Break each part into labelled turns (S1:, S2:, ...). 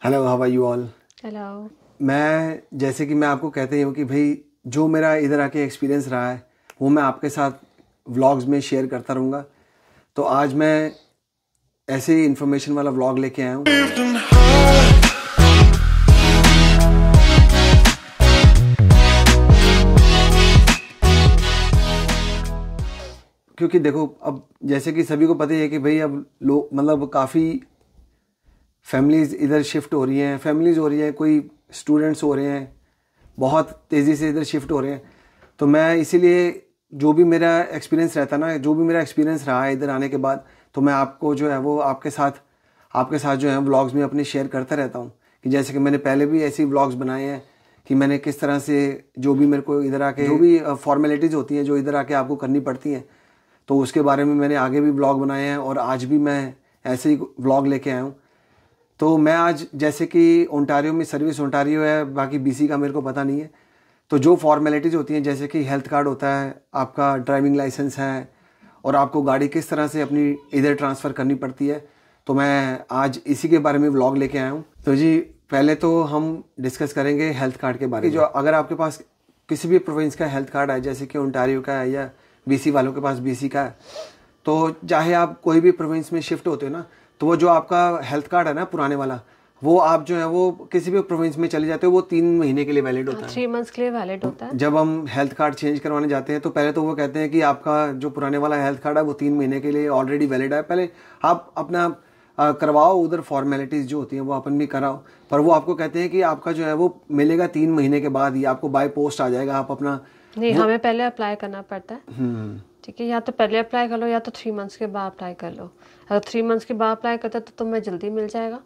S1: Hello, how are you all.
S2: Hello.
S1: मैं जैसे कि मैं आपको कहते ही हूँ कि भाई जो मेरा इधर आके एक्सपीरियंस रहा है वो मैं आपके साथ व्लॉग्स में शेयर करता रहूँगा। तो आज मैं ऐसे ही इन्फॉर्मेशन वाला व्लॉग लेके आया हूँ। क्योंकि देखो, अब जैसे कि सभी को पता ही है कि भाई अब लोग मतलब काफ़ी फैमिलीज़ इधर शिफ्ट हो रही हैं, फैमिलीज़ हो रही हैं, कोई स्टूडेंट्स हो रहे हैं, बहुत तेज़ी से इधर शिफ्ट हो रहे हैं। तो मैं इसीलिए जो भी मेरा एक्सपीरियंस रहता ना, जो भी मेरा एक्सपीरियंस रहा है इधर आने के बाद, तो मैं आपको जो है वो आपके साथ जो है व्लॉग्स में अपने शेयर करता रहता हूँ। कि जैसे कि मैंने पहले भी ऐसे व्लॉग्स बनाए हैं कि मैंने किस तरह से जो भी मेरे को इधर आके जो भी फॉर्मेलिटीज़ होती हैं जो इधर आके आपको करनी पड़ती हैं, तो उसके बारे में मैंने आगे भी व्लॉग बनाए हैं और आज भी मैं ऐसे ही व्लॉग लेके आया हूँ। तो मैं आज जैसे कि ओंटारियो में सर्विस ओंटारियो है, बाकी बीसी का मेरे को पता नहीं है। तो जो फॉर्मेलिटीज़ होती हैं जैसे कि हेल्थ कार्ड होता है, आपका ड्राइविंग लाइसेंस है, और आपको गाड़ी किस तरह से अपनी इधर ट्रांसफ़र करनी पड़ती है, तो मैं आज इसी के बारे में व्लॉग लेके आया हूँ। तो जी, पहले तो हम डिस्कस करेंगे हेल्थ कार्ड के बारे में। जो अगर आपके पास किसी भी प्रोविंस का हेल्थ कार्ड है, जैसे कि ओंटारियो का है या बीसी वालों के पास बीसी का है, तो चाहे आप कोई भी प्रोविंस में शिफ्ट होते हो ना, तो वो जो आपका हेल्थ कार्ड है ना पुराने वाला, वो आप जो है वो किसी भी प्रोविंस में चले जाते हो, वो 3 महीने के लिए वैलिड होता है।
S2: 3 मंथ्स के लिए वैलिड होता है।
S1: जब हम हेल्थ कार्ड चेंज करवाने जाते हैं तो पहले तो वो कहते हैं कि आपका जो पुराने वाला हेल्थ कार्ड है वो 3 महीने के लिए ऑलरेडी वैलिड है, पहले आप अपना करवाओ, उधर फॉर्मेलिटीज़ जो होती हैं वो अपन भी कराओ। पर वो आपको कहते हैं कि आपका जो है वो मिलेगा 3 महीने के बाद ही, आपको बाय पोस्ट आ जाएगा। आप अपना
S2: नहीं, हमें पहले अप्लाई करना पड़ता है। ठीक है, या तो पहले अप्लाई कर लो या तो 3 मंथ्स के बाद अप्लाई कर लो। अगर 3 मंथ्स के बाद अप्लाई करते तो तुम्हें जल्दी मिल जाएगा।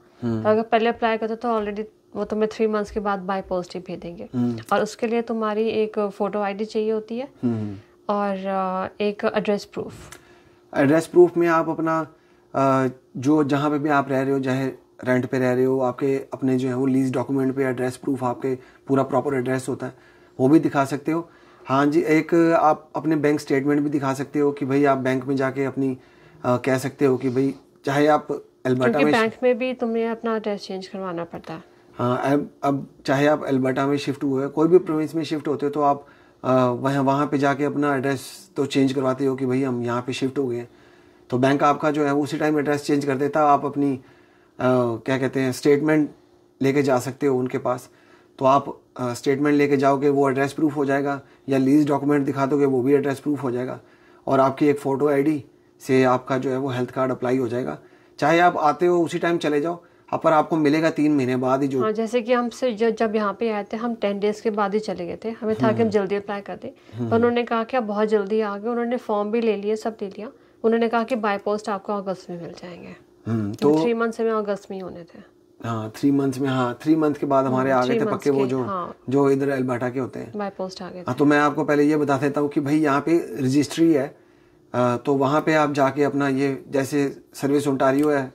S2: अगर पहले अप्लाई करते तो ऑलरेडी वो तुम्हें 3 मंथ्स के बाद बाय पोस्ट ही भेजेंगे। और उसके लिए तुम्हारी एक फोटो आईडी चाहिए होती है और एक एड्रेस प्रूफ।
S1: एड्रेस प्रूफ में आप अपना जो जहाँ पे भी आप रह रहे हो, चाहे रेंट पे रह रहे हो, आपके अपने जो है वो लीज डॉक्यूमेंट पे एड्रेस प्रूफ, आपके पूरा प्रॉपर एड्रेस होता है, वो भी दिखा सकते हो। हाँ जी, एक आप अपने बैंक स्टेटमेंट भी दिखा सकते हो कि भाई आप बैंक में जाके अपनी कह सकते हो कि भाई चाहे आप एल्बर्टा
S2: क्योंकि
S1: में
S2: बैंक में भी तुम्हें अपना एड्रेस चेंज करवाना पड़ता है।
S1: हाँ, अब चाहे आप एल्बर्टा में शिफ्ट हुए, कोई भी प्रोविंस में शिफ्ट होते हो, तो आप वहाँ पे जाके अपना एड्रेस तो चेंज करवाते हो कि भाई हम यहाँ पे शिफ्ट हो गए हैं। तो बैंक आपका जो है उसी टाइम एड्रेस चेंज कर देता है। आप अपनी क्या कहते हैं स्टेटमेंट लेके जा सकते हो उनके पास। तो आप स्टेटमेंट लेके जाओगे, वो एड्रेस प्रूफ हो जाएगा, या लीज डॉक्यूमेंट दिखा दोगे, वो भी एड्रेस प्रूफ हो जाएगा। और आपकी एक फ़ोटो आईडी से आपका जो है वो हेल्थ कार्ड अप्लाई हो जाएगा। चाहे आप आते हो उसी टाइम चले जाओ, पर आपको मिलेगा 3 महीने बाद ही जो।
S2: हाँ, जैसे कि हमसे जब यहाँ पे आए थे हम 10 डेज के बाद ही चले गए थे। हमें था कि हम जल्दी अप्लाई कर दें, पर उन्होंने कहा कि आप बहुत जल्दी आ गए। उन्होंने फॉर्म भी ले लिए, सब ले लिया। उन्होंने कहा कि बाय पोस्ट आपको अगस्त में मिल जाएंगे।
S1: तो
S2: 3 मंथ्स में अगस्त में ही होने थे।
S1: हाँ, 3 मंथ्स में, हाँ 3 मंथ के बाद हमारे आ गए
S2: 3
S1: थे
S2: मंथ्स
S1: पक्के, वो
S2: के,
S1: जो
S2: हाँ,
S1: जो इधर एल्बर्टा के होते हैं।
S2: बाय पोस्ट आ गए
S1: हाँ,
S2: थे।
S1: तो मैं आपको पहले ये बता देता हूँ कि भाई यहाँ पे रजिस्ट्री है। तो वहाँ पे आप जाके अपना ये जैसे सर्विस ओंटारियो है,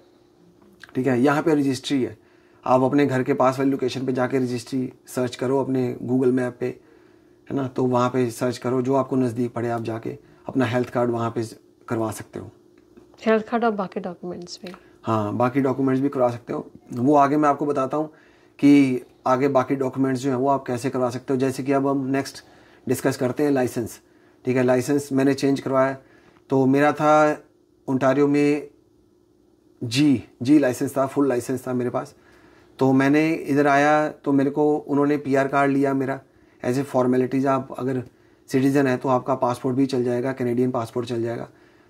S1: ठीक है, यहाँ पे रजिस्ट्री है। आप अपने घर के पास वाली लोकेशन पे जाके रजिस्ट्री सर्च करो अपने गूगल मैप पे, है ना। तो वहाँ पे सर्च करो, जो आपको नज़दीक पड़े, आप जाके अपना हेल्थ कार्ड वहाँ पे करवा सकते हो।
S2: हेल्थ कार्ड और बाकी डॉक्यूमेंट्स भी।
S1: हाँ, बाकी डॉक्यूमेंट्स भी करवा सकते हो। वो आगे मैं आपको बताता हूँ कि आगे बाकी डॉक्यूमेंट्स जो हैं वो आप कैसे करवा सकते हो। जैसे कि अब हम नेक्स्ट डिस्कस करते हैं लाइसेंस। ठीक है, लाइसेंस मैंने चेंज करवाया। तो मेरा था ओंटारियो में जी लाइसेंस था, फुल लाइसेंस था मेरे पास। तो मैंने इधर आया तो मेरे को उन्होंने पीआर कार्ड लिया मेरा एज ए फॉर्मेलिटीज़। आप अगर सिटीज़न है तो आपका पासपोर्ट भी चल जाएगा, कैनेडियन पासपोर्ट चल जाएगा।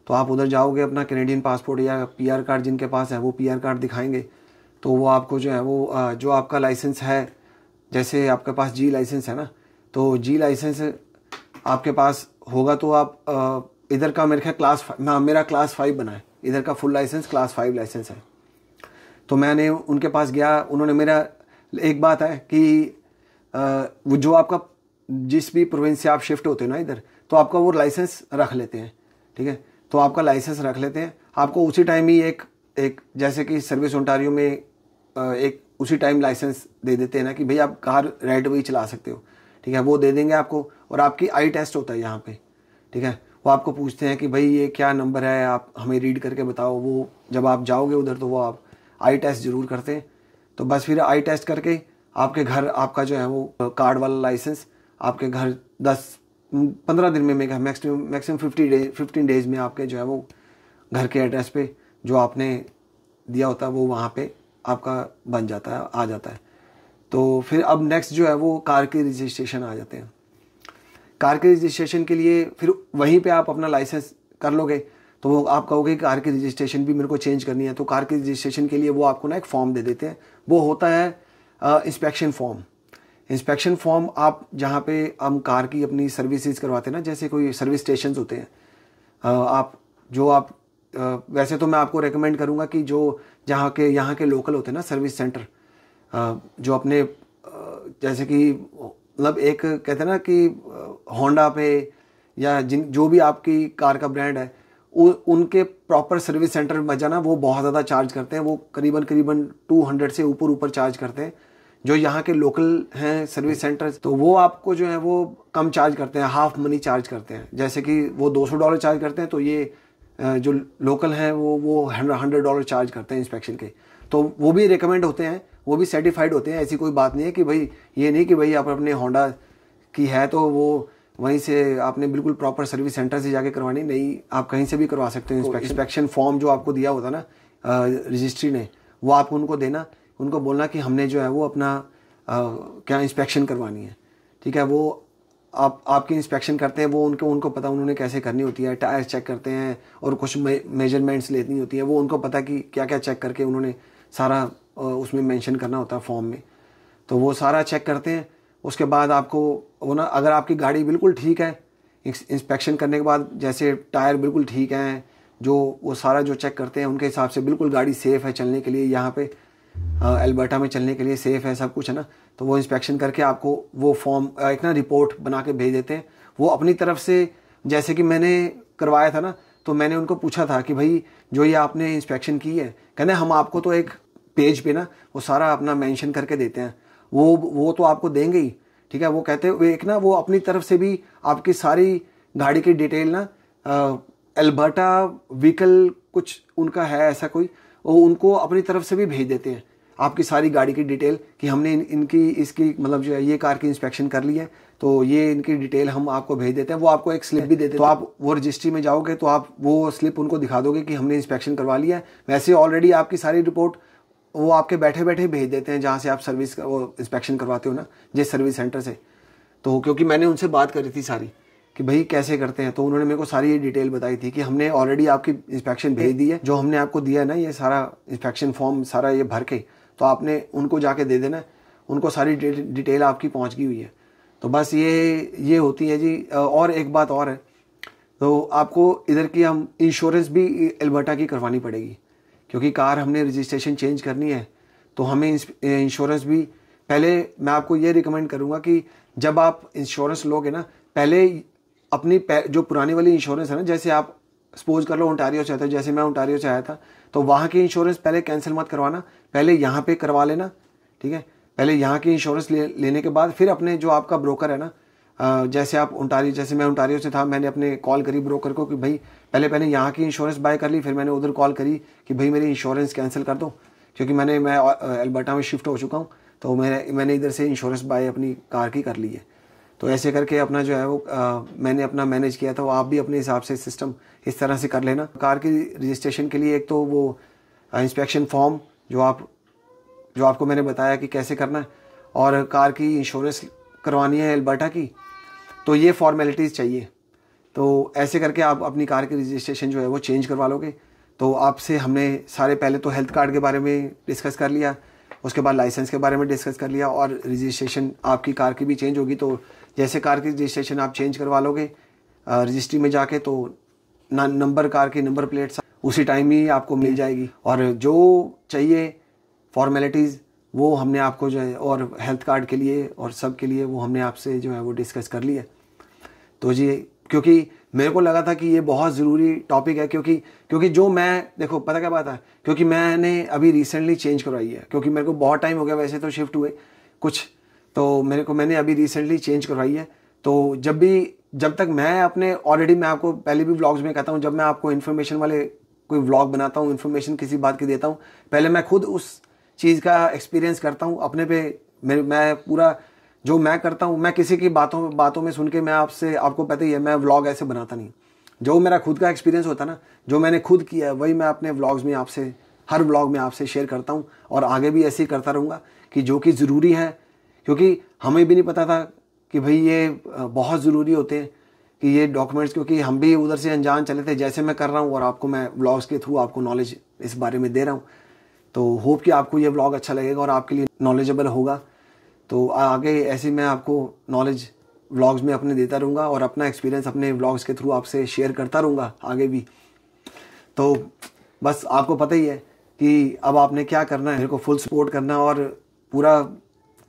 S1: तो आप उधर जाओगे, अपना कैनेडियन पासपोर्ट या पीआर कार्ड जिनके पास है वो पीआर कार्ड दिखाएंगे, तो वो आपको जो है वो जो आपका लाइसेंस है, जैसे आपके पास जी लाइसेंस है ना, तो जी लाइसेंस आपके पास होगा तो आप इधर का मेरे ख्याल मेरा क्लास 5 बना है, इधर का फुल लाइसेंस क्लास 5 लाइसेंस है। तो मैंने उनके पास गया, उन्होंने मेरा एक बात है कि वो जो आपका जिस भी प्रोविंस से आप शिफ्ट होते हो ना इधर, तो आपका वो लाइसेंस रख लेते हैं। ठीक है, तो आपका लाइसेंस रख लेते हैं, आपको उसी टाइम ही एक जैसे कि सर्विस ओंटारियो में एक उसी टाइम लाइसेंस दे देते हैं ना कि भाई आप कार राइट वे चला सकते हो। ठीक है, वो दे देंगे आपको। और आपकी आई टेस्ट होता है यहाँ पे। ठीक है, वो आपको पूछते हैं कि भाई ये क्या नंबर है, आप हमें रीड करके बताओ। वो जब आप जाओगे उधर तो वो आप आई टेस्ट ज़रूर करते हैं। तो बस फिर आई टेस्ट करके आपके घर आपका जो है वो कार्ड वाला लाइसेंस आपके घर 10-15 दिन में मैक्सिमम 15 डेज में आपके जो है वो घर के एड्रेस पे जो आपने दिया होता है वो वहाँ पे आपका बन जाता है, आ जाता है। तो फिर अब नेक्स्ट जो है वो कार के रजिस्ट्रेशन आ जाते हैं। कार के रजिस्ट्रेशन के लिए फिर वहीं पे आप अपना लाइसेंस कर लोगे तो वो आप कहोगे कार की रजिस्ट्रेशन भी मेरे को चेंज करनी है, तो कार की रजिस्ट्रेशन के लिए वो आपको ना एक फॉर्म दे देते हैं, वो होता है इंस्पेक्शन फॉर्म। इंस्पेक्शन फॉर्म आप जहाँ पे हम कार की अपनी सर्विसेज करवाते हैं ना, जैसे कोई सर्विस स्टेशन होते हैं, वैसे तो मैं आपको रेकमेंड करूँगा कि जो यहाँ के लोकल होते हैं ना सर्विस सेंटर, जो अपने जैसे कि मतलब एक कहते हैं ना कि होंडा पे या जो भी आपकी कार का ब्रांड है उनके प्रॉपर सर्विस सेंटर में जाना, वो बहुत ज़्यादा चार्ज करते हैं, वो करीबन 200 से ऊपर चार्ज करते हैं। जो यहाँ के लोकल हैं सर्विस सेंटर्स, तो वो आपको जो है वो कम चार्ज करते हैं, हाफ मनी चार्ज करते हैं। जैसे कि वो $200 चार्ज करते हैं, तो ये जो लोकल हैं वो $100 चार्ज करते हैं इंस्पेक्शन के। तो वो भी रिकमेंड होते हैं, वो भी सर्टिफाइड होते हैं। ऐसी कोई बात नहीं है कि भाई ये नहीं कि भाई आप अपने होंडा की है तो वो वहीं से आपने बिल्कुल प्रॉपर सर्विस सेंटर से जाके करवानी नहीं, आप कहीं से भी करवा सकते हो। इंस्पेक्शन फॉर्म जो आपको दिया होता ना रजिस्ट्री ने, वो आप उनको देना, उनको बोलना कि हमने जो है वो अपना क्या इंस्पेक्शन करवानी है, ठीक है। वो आपकी इंस्पेक्शन करते हैं, वो उनको पता उन्होंने कैसे करनी होती है, टायर चेक करते हैं और कुछ मेजरमेंट्स लेनी होती है, वो उनको पता कि क्या क्या चेक करके उन्होंने सारा उसमें मेंशन करना होता है फॉर्म में। तो वो सारा चेक करते हैं। उसके बाद आपको वो ना, अगर आपकी गाड़ी बिल्कुल ठीक है, इंस्पेक्शन करने के बाद जैसे टायर बिल्कुल ठीक हैं, जो वो सारा जो चेक करते हैं उनके हिसाब से बिल्कुल गाड़ी सेफ़ है चलने के लिए, यहाँ पे अल्बर्टा में चलने के लिए सेफ़ है, सब कुछ है ना, तो वो इंस्पेक्शन करके आपको वो फॉर्म एक ना रिपोर्ट बना के भेज देते हैं। वो अपनी तरफ से, जैसे कि मैंने करवाया था ना, तो मैंने उनको पूछा था कि भाई जो ये आपने इंस्पेक्शन की है, कहने हम आपको तो एक पेज पे ना वो सारा अपना मेंशन करके देते हैं, वो तो आपको देंगे ही, ठीक है। वो कहते हैं एक ना वो अपनी तरफ से भी आपकी सारी गाड़ी की डिटेल ना, अल्बर्टा व्हीकल कुछ उनका है ऐसा कोई, वो उनको अपनी तरफ से भी भेज देते हैं आपकी सारी गाड़ी की डिटेल कि हमने इसकी मतलब जो है ये कार की इंस्पेक्शन कर ली है, तो ये इनकी डिटेल हम आपको भेज देते हैं। वो आपको एक स्लिप भी देते हैं, तो आप वो रजिस्ट्री में जाओगे तो आप वो स्लिप उनको दिखा दोगे कि हमने इंस्पेक्शन करवा लिया है। वैसे ऑलरेडी आपकी सारी रिपोर्ट वो आपके बैठे बैठे भेज देते हैं जहाँ से आप सर्विस वो इंस्पेक्शन करवाते हो ना, जिस सर्विस सेंटर से। तो क्योंकि मैंने उनसे बात करी थी सारी कि भाई कैसे करते हैं, तो उन्होंने मेरे को सारी ये डिटेल बताई थी कि हमने ऑलरेडी आपकी इंस्पेक्शन भेज दी है, जो हमने आपको दिया है ना ये सारा इंस्पेक्शन फॉर्म सारा ये भर के, तो आपने उनको जाके दे देना, उनको सारी डिटेल आपकी पहुँच गई हुई है। तो बस ये होती है जी। और एक बात और है, तो आपको इधर की हम इंश्योरेंस भी अल्बर्टा की करवानी पड़ेगी, क्योंकि कार हमने रजिस्ट्रेशन चेंज करनी है, तो हमें इंश्योरेंस भी पहले, मैं आपको ये रिकमेंड करूँगा कि जब आप इंश्योरेंस लोगे ना, पहले अपनी जो पुरानी वाली इंश्योरेंस है ना, जैसे आप सपोज कर लो ओंटारियो से आते हो, जैसे मैं ओंटारियो से आया था, तो वहाँ की इंश्योरेंस पहले कैंसिल मत करवाना, पहले यहाँ पे करवा लेना, ठीक है। पहले यहाँ की इंश्योरेंस लेने के बाद फिर अपने जो आपका ब्रोकर है ना, जैसे आप ओंटारियो, जैसे मैं ओंटारियो से था, मैंने अपने कॉल करी ब्रोकर को कि भाई पहले यहाँ की इंश्योरेंस बाय कर ली, फिर मैंने उधर कॉल करी कि भाई मेरी इंश्योरेंस कैंसिल कर दो, क्योंकि मैं अल्बर्टा में शिफ्ट हो चुका हूँ, तो मैंने इधर से इंश्योरेंस बाय अपनी कार की कर ली है। तो ऐसे करके अपना जो है वो मैंने अपना मैनेज किया था। वो आप भी अपने हिसाब से सिस्टम इस तरह से कर लेना। कार की रजिस्ट्रेशन के लिए एक तो वो इंस्पेक्शन फॉर्म जो आपको मैंने बताया कि कैसे करना है, और कार की इंश्योरेंस करवानी है अल्बर्टा की, तो ये फॉर्मेलिटीज़ चाहिए। तो ऐसे करके आप अपनी कार की रजिस्ट्रेशन जो है वो चेंज करवा लोगे। तो आपसे हमने सारे पहले तो हेल्थ कार्ड के बारे में डिस्कस कर लिया, उसके बाद लाइसेंस के बारे में डिस्कस कर लिया, और रजिस्ट्रेशन आपकी कार की भी चेंज होगी। तो जैसे कार की रजिस्ट्रेशन आप चेंज करवा लोगे रजिस्ट्री में जाके, तो नंबर कार की नंबर प्लेट्स उसी टाइम ही आपको मिल जाएगी, और जो चाहिए फॉर्मेलिटीज़ वो हमने आपको जो है, और हेल्थ कार्ड के लिए और सब के लिए वो हमने आपसे जो है वो डिस्कस कर लिया। तो जी, क्योंकि मेरे को लगा था कि ये बहुत ज़रूरी टॉपिक है, क्योंकि जो मैं, देखो पता क्या बात है, क्योंकि मैंने अभी रिसेंटली चेंज करवाई है, क्योंकि मेरे को बहुत टाइम हो गया वैसे तो शिफ्ट हुए कुछ, तो मैंने अभी रिसेंटली चेंज करवाई है। तो जब तक मैं अपने ऑलरेडी, मैं आपको पहले भी व्लॉग्स में कहता हूँ, जब मैं आपको इन्फॉर्मेशन वाले कोई व्लॉग बनाता हूँ, इन्फॉर्मेशन किसी बात की देता हूँ, पहले मैं खुद उस चीज़ का एक्सपीरियंस करता हूँ अपने पे। मैं पूरा जो मैं करता हूँ, मैं किसी की बातों में सुन के मैं आपको पता ही है, मैं व्लॉग ऐसे बनाता नहीं। जो मेरा खुद का एक्सपीरियंस होता है ना, जो मैंने खुद किया है, वही मैं अपने व्लॉग्स में आपसे, हर व्लॉग में आपसे शेयर करता हूँ और आगे भी ऐसे ही करता रहूँगा कि जो कि ज़रूरी है। क्योंकि हमें भी नहीं पता था कि भाई ये बहुत ज़रूरी होते हैं कि ये डॉक्यूमेंट्स, क्योंकि हम भी उधर से अनजान चले थे जैसे मैं कर रहा हूँ, और आपको मैं व्लॉग्स के थ्रू आपको नॉलेज इस बारे में दे रहा हूँ। तो होप कि आपको ये व्लॉग अच्छा लगेगा और आपके लिए नॉलेजेबल होगा। तो आगे ऐसे मैं आपको नॉलेज व्लॉग्स में अपने देता रहूँगा और अपना एक्सपीरियंस अपने व्लॉग्स के थ्रू आपसे शेयर करता रहूँगा आगे भी। तो बस आपको पता ही है कि अब आपने क्या करना है, मेरे को फुल सपोर्ट करना और पूरा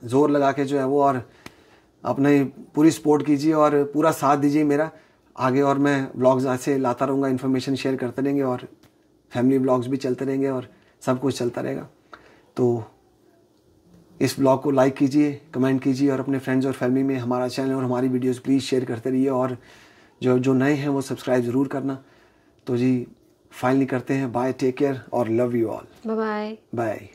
S1: जोर लगा के जो है वो, और अपने पूरी सपोर्ट कीजिए और पूरा साथ दीजिए मेरा आगे। और मैं व्लॉग्स ऐसे लाता रहूँगा, इन्फॉर्मेशन शेयर करते रहेंगे और फैमिली व्लॉग्स भी चलते रहेंगे और सब कुछ चलता रहेगा। तो इस ब्लॉग को लाइक कीजिए, कमेंट कीजिए और अपने फ्रेंड्स और फैमिली में हमारा चैनल और हमारी वीडियोस प्लीज़ शेयर करते रहिए। और जो नए हैं वो सब्सक्राइब ज़रूर करना। तो जी फाइनली करते हैं बाय, टेक केयर और love you all,
S2: bye bye.
S1: Bye.